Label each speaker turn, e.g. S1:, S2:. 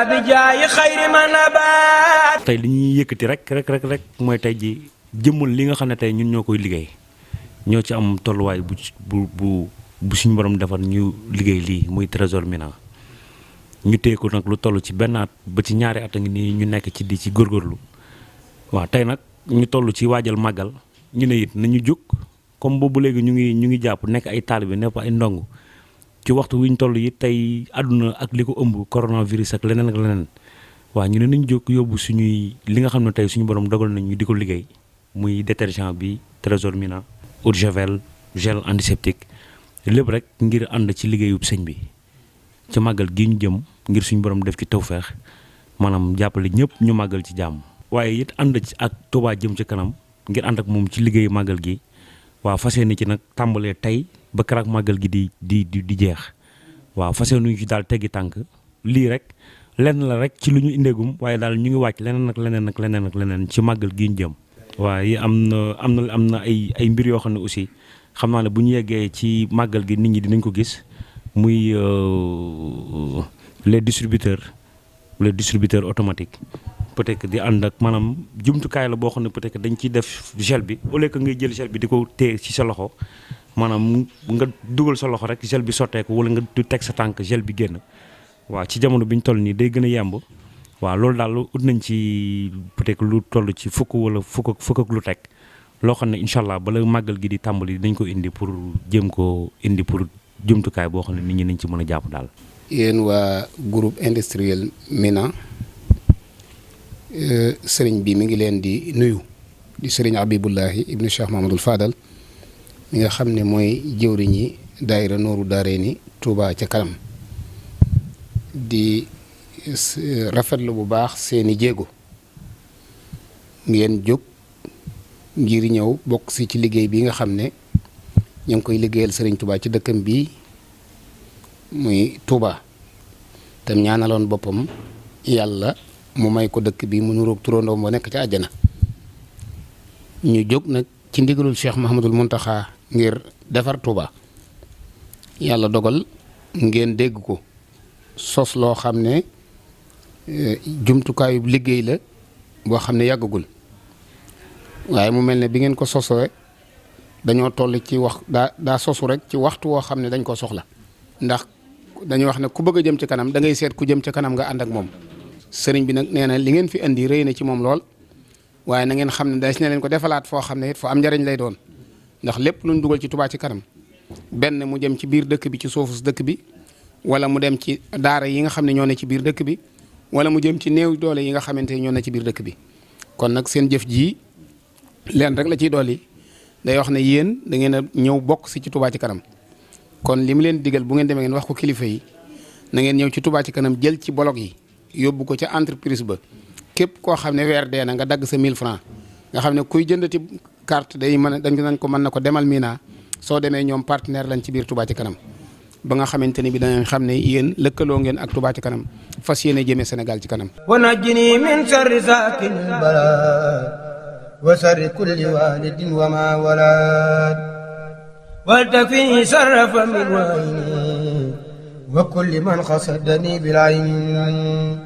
S1: بجاي خير من نبات
S2: tey li ñuy yëkkati rek mooy tey ji jëmmal li nga xam ne tey ñun ñoo koy liggéey ñoo ci am tolluwaay bu suñu borom defar ñu liggéey lii muy trésor Mina ñu téye ko nag lu toll ci benn at ba ci ñaari at a ngi nii ñu nekk ci di ci góorgóorlu waaw tey nag ñu toll ci waajal màggal ñu ne it nañu jóg comme boobu léegi ñu ngi jàpp nekk ay taalibe nekk ay ndong ci waxtu wi ñu toll it tey àdduna ak li ko ëmb coronavirus ak leneen waaw ñu ne nañu jóg yóbbu suñuy li nga xam ne tey suñu borom dogal nañ ñu di ko liggéey muy détergent bi trésor Mina eau de javel gel antiseptique lépp rek ngir ànd ci liggéeyub sëñ bi ci màggal gi ñu jëm ngir suñu borom def ci tawfeex maanaam jàppale ñëpp ñu màggal ci jàmm. waaye it ànd ci ak Touba jëm ci kanam ngir ànd ak moom ci liggéeyu màggal gi waaw fas yéene ci nag tàmbalee tey ba keroog màggal gi di jeex waaw fas yéene ñu ci daal teggi tànk lii rek lenn la rek ci lu ñu indeegum waaye daal ñu ngi wàcc leneen ci màggal gi ñu jëm. waaye am na ay mbir yoo xam ne aussi xam naa ne bu ñu yeggee ci màggal gi nit ñi dinañ ko gis muy les distributeurs automatiques peut-être que di ànd ak maanaam jumtukaay la boo xam ne peut-être que dañ ciy def gel bi au lieu que ngay jël gel bi di ko téye ci sa loxo maanaam nga dugal sa loxo rek gel bi sotteeku wala nga du teg sa tànk gel bi génn waaw ci jamono bi ñu toll nii day gën a yemb waaw loolu daal ut nañ ci peut-être lu toll ci fukk ak lu teg loo xam ne incha allah bala màggal gi di tàmbali dañ ko indi pour jéem ko indi pour jumtukaay boo xam ne nit ñi nañ ci mën a jàpp daal.
S3: yéen waa groupe industriel Mina sëriñ bi mi ngi leen di nuyu di sëriñ Habibullahi ibnu Cheikh Mahamadul Fadal mi nga xam ne mooy jëwriñi daayira Nooru Daarayni Touba ca kanam di rafetlu bu baax seeni jéego ngeen jóg ngir ñëw bokk si ci liggéey bi nga xam ne ñu ngi koy liggéeyal sëriñ Touba ci dëkkam bii muy Touba tam ñaanaloon boppam yàlla mu may ko dëkk bi mu nuroog turandoom ba nekk ci àjjana ñu jóg nag ci ndigalul Cheikh Mahamadul Muntaxa ngir defar Touba yàlla dogal ngeen dégg ko sos loo xam ne jumtukaayu liggéey la boo xam ne yàggagul waaye mu mel ne bi ngeen ko sosoo dañoo toll ci wax daa sosu rek ci waxtu woo xam ne dañ ko soxla ndax dañuy wax ne ku bëgg a jëm ci kanam da ngay seet ku jëm ci kanam nga ànd ak moom sëriñ bi nag nee na li ngeen fi indi rëy na ci moom lool waaye na ngeen xam ne des na leen ko defalaat foo xam ne it foo am njariñ lay doon ndax lépp luñ dugal ci Touba ci kanam benn mu jëm ci biir dëkk bi ci suufus dëkk bi wala mu dem ci daara yi nga xam ne ñoo ne ci biir dëkk bi wala mu jëm ci néew doole yi nga xamante ne ñoo ne ci biir dëkk bi kon nag seen jëf jii leen rek la ciy dolli day wax ne yéen da ngeen a ñëw bokk si ci Touba ci kanam kon li mu leen digal bu ngeen demee ngeen wax ko kilifa yi na ngeen ñëw ci Touba ci kanam jël ci bolog yi yóbbu ko ca entreprise ba képp koo xam ne weer dee na nga dagg sa 1000 francs nga xam ne kuy jëndati carte day mën a dañ ko mën na ko demal Mina soo demee ñoom partenaire lañ ci biir Touba ci kanam ba nga xamante ni bi danañ xam ne yéen lëkkaloo ngeen ak Touba ci kanam fas yéene jëmee Sénégal ci kanam.
S1: wa najjini min sharri saakin balaa wa sharri kulli walidin wa ma walad wal takfini sharra famin wa ayni wa kulli man qasadani bil ayni